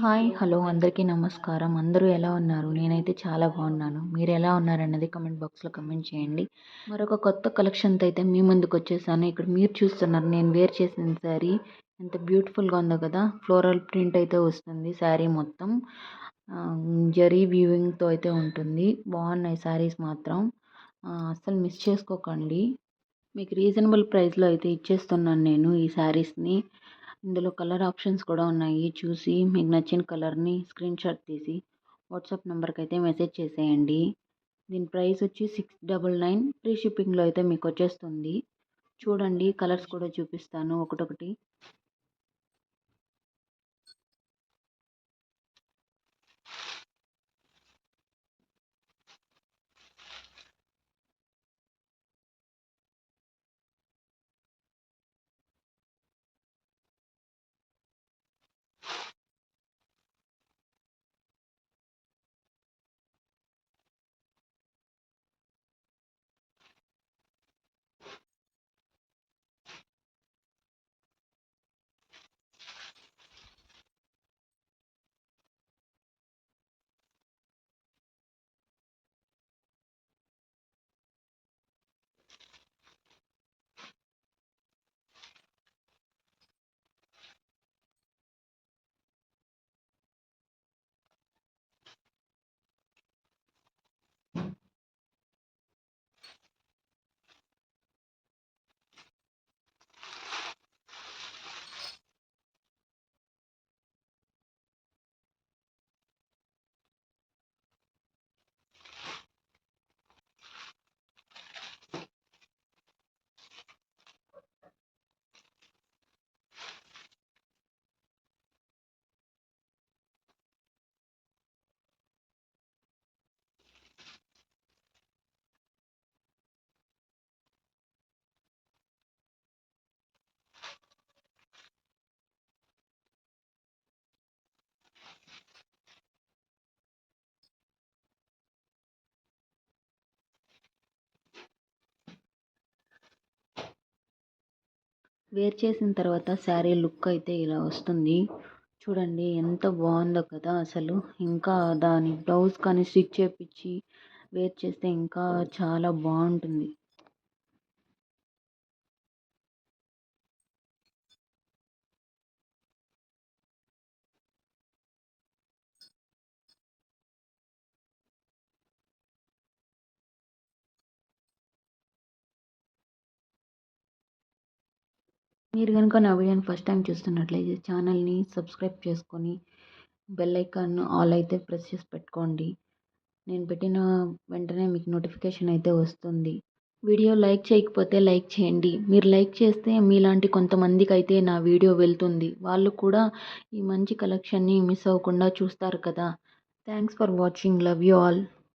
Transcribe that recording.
Hi! Hello! అందరికీ నమస్కారం. అందరూ ఎలా ఉన్నారు? నేనైతే చాలా బాగున్నాను. మీరెలా ఉన్నారన్నది కామెంట్ బాక్స్‌లో కామెంట్ చేయండి. మరొక కొత్త కలెక్షన్‌తో అయితే మీ ముందుకొచ్చేసాను. ఇక్కడ మీరు చూస్తున్నారు నేను వేర్ చేసిన శారీ ఎంత బ్యూటిఫుల్‌గా ఉందో కదా! ఫ్లోరల్ ప్రింట్ అయితే వస్తుంది శారీ మొత్తం. జరీ వీవింగ్‌తో అయితే ఉంటుంది. బాగున్నాయి శారీస్ మాత్రం. అస్సలు మిస్ చేసుకోకండి. మీకు రీజనబుల్ ప్రైస్‌లో అయితే ఇచ్చేస్తున్నాను నేను ఈ శారీస్‌ని. ఇందులో కలర్ ఆప్షన్స్ కూడా ఉన్నాయి. చూసి మీకు నచ్చిన కలర్‌ని స్క్రీన్‌షాట్ తీసి వాట్సాప్ నంబర్‌కి అయితే మెసేజ్ చేసేయండి. దీని ప్రైస్ వచ్చి 699 ఫ్రీ షిప్పింగ్‌లో అయితే మీకు వచ్చేస్తుంది. చూడండి కలర్స్ కూడా చూపిస్తాను ఒకటొకటి. వేర్ చేసిన తర్వాత శారీ లుక్ అయితే ఇలా వస్తుంది. చూడండి ఎంత బాగుందో కదా అసలు. ఇంకా దాని బ్లౌజ్ కానీ స్టిచ్ చేపించి వేర్ చేస్తే ఇంకా చాలా బాగుంటుంది. మీరు కనుక నా వీడియోని ఫస్ట్ టైం చూస్తున్నట్లయితే ఛానల్ని సబ్స్క్రైబ్ చేసుకొని బెల్ ఐకాన్ ఆల్ అయితే ప్రెస్ చేసి పెట్టుకోండి. నేను పెట్టిన వెంటనే మీకు నోటిఫికేషన్ అయితే వస్తుంది. వీడియో లైక్ చేయకపోతే లైక్ చేయండి. మీరు లైక్ చేస్తే మీలాంటి కొంతమందికి అయితే నా వీడియో వెళ్తుంది. వాళ్ళు కూడా ఈ మంచి కలెక్షన్ని మిస్ అవ్వకుండా చూస్తారు కదా. Thanks for watching. Love you all.